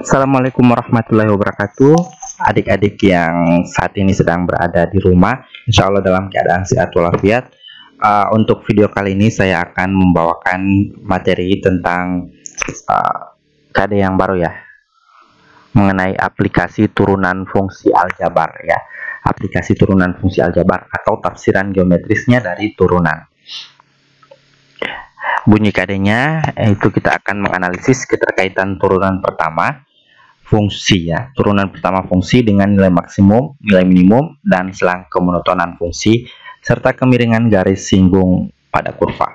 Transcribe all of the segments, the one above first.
Assalamualaikum warahmatullahi wabarakatuh. Adik-adik yang saat ini sedang berada di rumah, insya Allah dalam keadaan sehat walafiat. Untuk video kali ini saya akan membawakan materi tentang KD yang baru ya, mengenai aplikasi turunan fungsi aljabar ya, aplikasi turunan fungsi aljabar atau tafsiran geometrisnya dari turunan. Bunyi KD-nya itu kita akan menganalisis keterkaitan turunan pertama fungsi ya, turunan pertama fungsi dengan nilai maksimum, nilai minimum, dan selang kemonotonan fungsi serta kemiringan garis singgung pada kurva.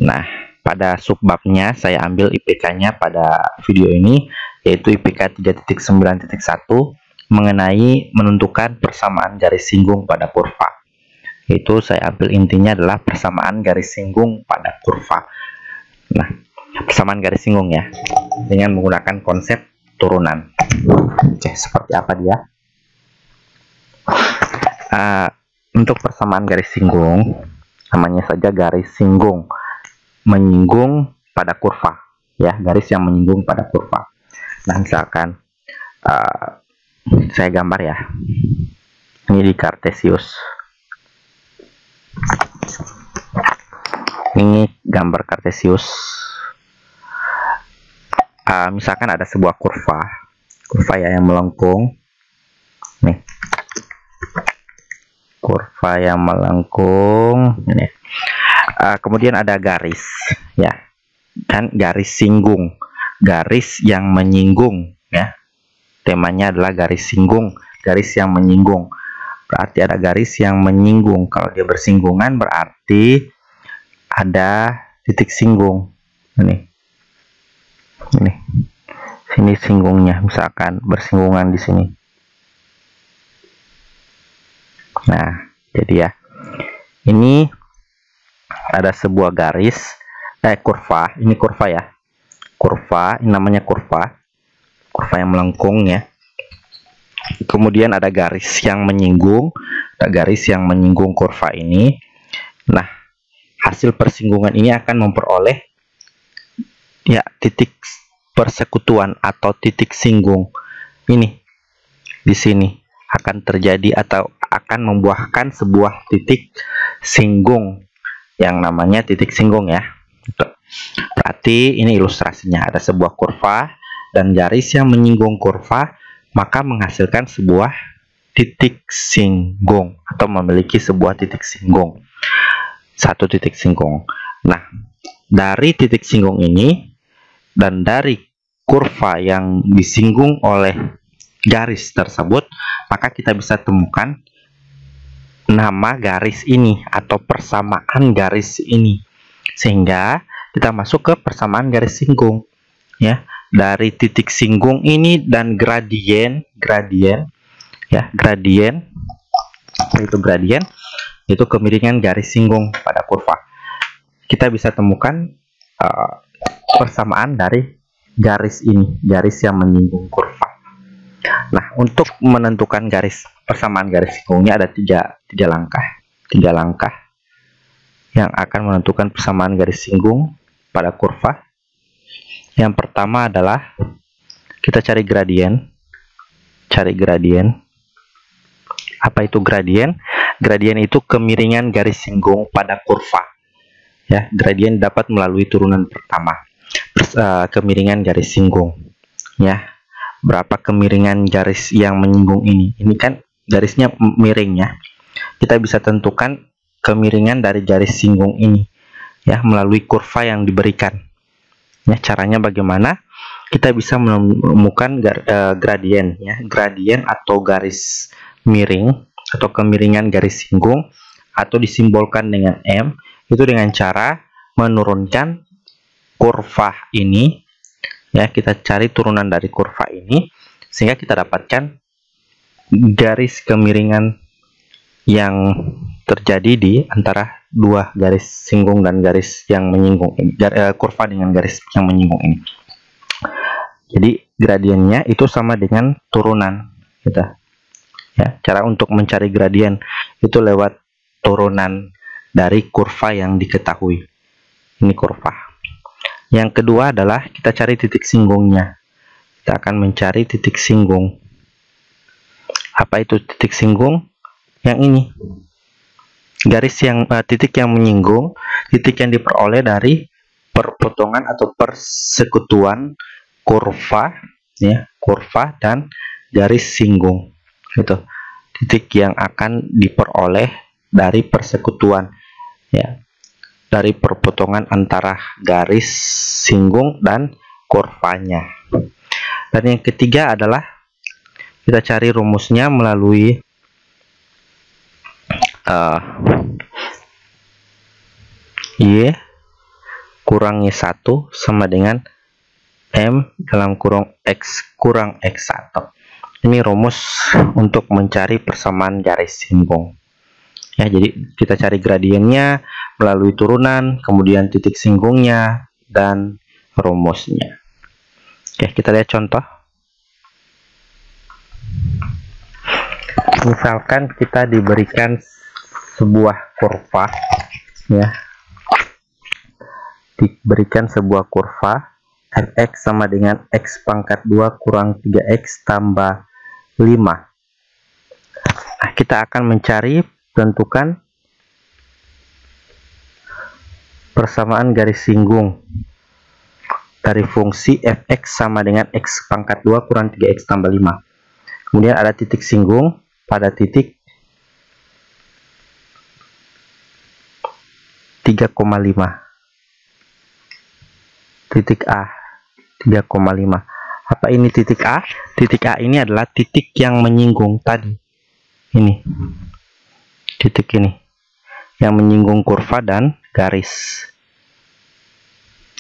Nah, pada subbabnya saya ambil IPK-nya pada video ini, yaitu IPK 3.9.1 mengenai menentukan persamaan garis singgung pada kurva. Itu saya ambil intinya adalah persamaan garis singgung pada kurva. Nah, persamaan garis singgung ya, dengan menggunakan konsep turunan. Oke, seperti apa dia? Untuk persamaan garis singgung, namanya saja garis singgung, menyinggung pada kurva ya, garis yang menyinggung pada kurva. Nah, misalkan saya gambar ya, ini di Kartesius. Ini gambar Kartesius. Misalkan ada sebuah kurva ya yang melengkung, nih, kurva yang melengkung ini. Kemudian ada garis ya, kan, garis singgung, garis yang menyinggung ya, temanya adalah garis singgung, garis yang menyinggung. Berarti ada garis yang menyinggung. Kalau dia bersinggungan berarti ada titik singgung. Ini sini singgungnya, misalkan bersinggungan di sini. Nah, jadi ya, ini ada sebuah garis kurva. Ini kurva ya, kurva, ini namanya kurva yang melengkung ya. Kemudian ada garis yang menyinggung, ada garis yang menyinggung kurva ini. Nah, hasil persinggungan ini akan memperoleh ya titik persekutuan atau titik singgung. Ini di sini akan terjadi atau akan membuahkan sebuah titik singgung yang namanya titik singgung ya. Berarti ini ilustrasinya, ada sebuah kurva dan garis yang menyinggung kurva, maka menghasilkan sebuah titik singgung atau memiliki sebuah titik singgung, satu titik singgung. Nah, dari titik singgung ini dan dari kurva yang disinggung oleh garis tersebut, maka kita bisa temukan nama garis ini atau persamaan garis ini, sehingga kita masuk ke persamaan garis singgung ya. Dari titik singgung ini dan gradien ya, gradien itu kemiringan garis singgung pada kurva. Kita bisa temukan persamaan dari garis ini, garis yang menyinggung kurva. Nah, untuk menentukan persamaan garis singgungnya ada tiga langkah yang akan menentukan persamaan garis singgung pada kurva. Yang pertama adalah kita cari gradien. Apa itu gradien? Gradien itu kemiringan garis singgung pada kurva ya. Gradien dapat melalui turunan pertama, kemiringan garis singgung ya. Berapa kemiringan garis yang menyinggung ini? Ini kan garisnya miring ya. Kita bisa tentukan kemiringan dari garis singgung ini ya melalui kurva yang diberikan. Ya, caranya bagaimana? Kita bisa menemukan gradien ya, gradien atau garis miring atau kemiringan garis singgung, atau disimbolkan dengan M, itu dengan cara menurunkan kurva ini ya. Kita cari turunan dari kurva ini sehingga kita dapatkan garis kemiringan yang terjadi di antara dua garis singgung dan garis yang menyinggung ini, kurva dengan garis yang menyinggung ini. Jadi gradiennya itu sama dengan turunan kita ya. Cara untuk mencari gradien itu lewat turunan dari kurva yang diketahui. Ini kurva. Yang kedua adalah kita cari titik singgungnya. kita akan mencari titik singgung. Apa itu titik singgung? Yang ini, garis yang titik yang menyinggung, titik yang diperoleh dari perpotongan atau persekutuan kurva, ya, kurva dan garis singgung. Itu titik yang akan diperoleh dari persekutuan, ya, dari perpotongan antara garis singgung dan kurvanya. Dan yang ketiga adalah kita cari rumusnya melalui Y kurang Y1 sama dengan M dalam kurung X kurang X1. Ini rumus untuk mencari persamaan garis singgung. Ya, jadi kita cari gradiennya melalui turunan, kemudian titik singgungnya, dan rumusnya. Oke, kita lihat contoh. Misalkan kita diberikan sebuah kurva, ya, diberikan sebuah kurva fx sama dengan x pangkat 2 kurang 3x tambah 5. Nah, kita akan mencari, tentukan persamaan garis singgung dari fungsi fx sama dengan x pangkat 2 kurang 3x tambah 5. Kemudian ada titik singgung pada titik 3,5. Titik A 3,5. Apa ini titik A? Titik A ini adalah titik yang menyinggung tadi. Ini. Titik ini yang menyinggung kurva dan garis.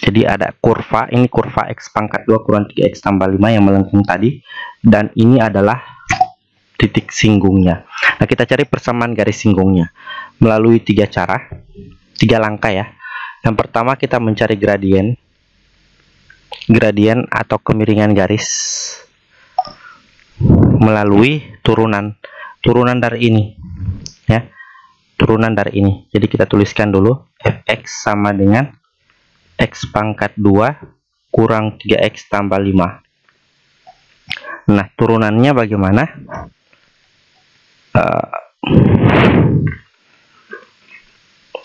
Jadi ada kurva, ini kurva x pangkat 2 kurang 3x tambah 5 yang melengkung tadi, dan ini adalah titik singgungnya. Nah, kita cari persamaan garis singgungnya melalui 3 cara, 3 langkah ya. Yang pertama kita mencari gradien atau kemiringan garis melalui turunan dari ini, ya, turunan dari ini. Jadi kita tuliskan dulu fx sama dengan x pangkat 2 kurang 3x tambah 5. Nah, turunannya bagaimana?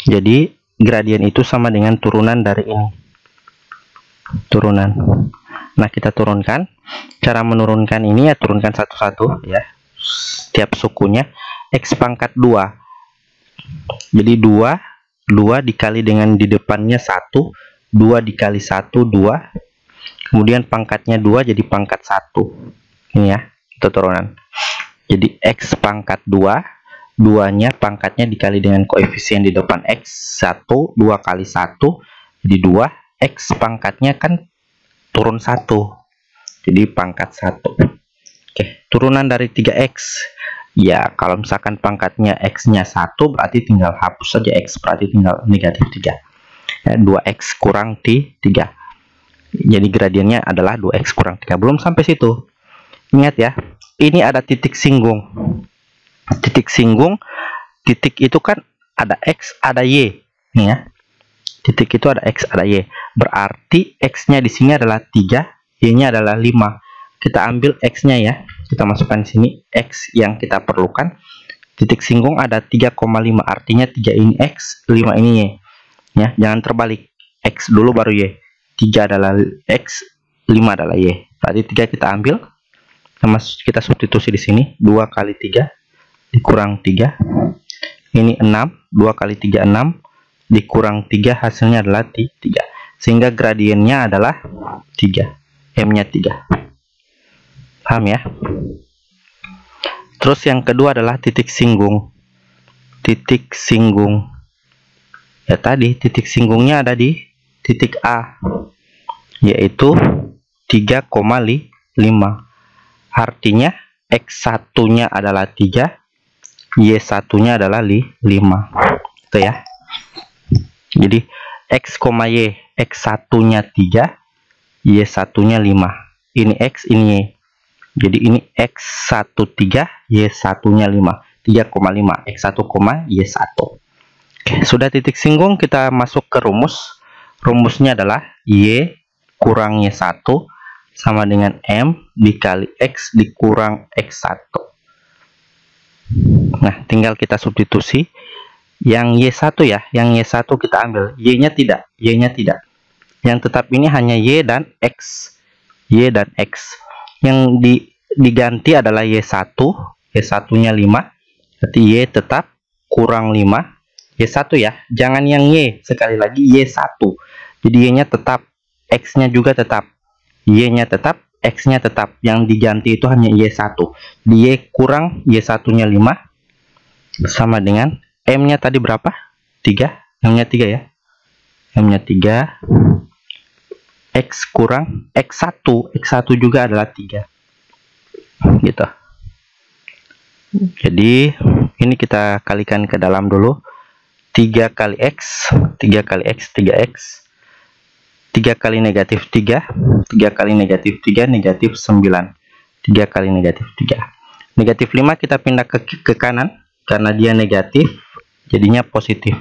Jadi gradien itu sama dengan turunan dari ini, turunan. Nah, kita turunkan. Cara menurunkan ini ya, turunkan satu-satu ya, setiap sukunya. X pangkat 2, jadi 2 dikali dengan di depannya 1, 2 dikali 1 2, kemudian pangkatnya 2 jadi pangkat 1. Ini ya, itu turunan. Jadi x pangkat 2, 2-nya pangkatnya dikali dengan koefisien di depan x 1, 2 kali 1 jadi 2, x pangkatnya kan turun 1, jadi pangkat 1. Oke, turunan dari 3x. Ya, kalau misalkan pangkatnya x-nya 1, berarti tinggal hapus saja x, berarti tinggal negatif 3. Ya, 2x kurang 3. Jadi gradiennya adalah 2x kurang 3. Belum sampai situ. Ingat ya, ini ada titik singgung. Titik singgung, titik itu kan ada x, ada y. Nih ya. Titik itu ada x, ada y. Berarti x-nya di sini adalah 3, y-nya adalah 5. Kita ambil x-nya ya. Kita masukkan di sini x yang kita perlukan. Titik singgung ada 3,5, artinya 3 ini x, 5 ini y. Ya, jangan terbalik. X dulu baru y. 3 adalah x, 5 adalah y. Berarti 3 kita ambil. Kita substitusi di sini. 2 kali 3 dikurang 3. Ini 6. 2 kali 3 6. Dikurang 3 hasilnya adalah 3. Sehingga gradiennya adalah 3. M-nya 3. Paham ya? Terus yang kedua adalah titik singgung. Titik singgung. Ya tadi titik singgungnya ada di titik A, yaitu 3,5. Artinya x1-nya adalah 3, y1-nya adalah 5. Itu ya. Jadi x, y, x1-nya 3, y1-nya 5. Ini x, ini y. Jadi ini x1 3, y1-nya 5. 3,5, x1, y1. Oke, sudah titik singgung, kita masuk ke rumus. Rumusnya adalah y kurang y1 sama dengan M dikali X dikurang X1. Nah, tinggal kita substitusi. Yang Y1 ya, yang Y1 kita ambil, Y-nya tidak, Y-nya tidak. Yang tetap ini hanya Y dan X. Y dan X. Yang diganti adalah Y1, Y1-nya 5. Berarti Y tetap kurang 5. Y1 ya, jangan yang Y, sekali lagi Y1. Jadi Y-nya tetap, X-nya juga tetap. Y-nya tetap, X-nya tetap. Yang diganti itu hanya Y1. Y kurang Y1-nya 5 sama dengan M-nya tadi berapa? 3. M-nya 3 ya. M-nya 3. X kurang X1. X1 juga adalah 3. Gitu. Jadi, ini kita kalikan ke dalam dulu. 3 kali X, 3 kali X, 3X. 3 kali negatif 3. 3 kali negatif 3, negatif 9. 3 kali negatif 3. Negatif 5 kita pindah ke kanan. Karena dia negatif, jadinya positif.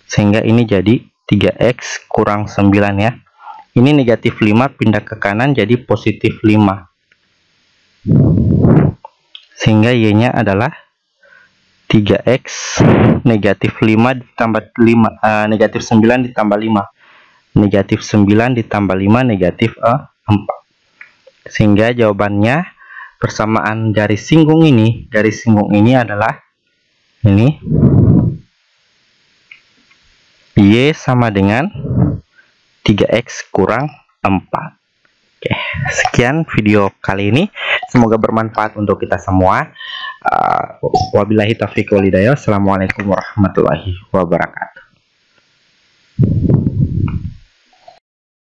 Sehingga ini jadi 3X kurang 9 ya. Ini negatif 5 pindah ke kanan jadi positif 5. Sehingga Y-nya adalah 3X negatif 5 ditambah 5, negatif 9 ditambah 5. Negatif 9 ditambah 5 negatif 4. Sehingga jawabannya persamaan garis singgung ini adalah ini Y sama dengan 3X kurang 4. Oke, sekian video kali ini, semoga bermanfaat untuk kita semua. Wabillahi taufiq wal hidayah. Assalamualaikum warahmatullahi wabarakatuh.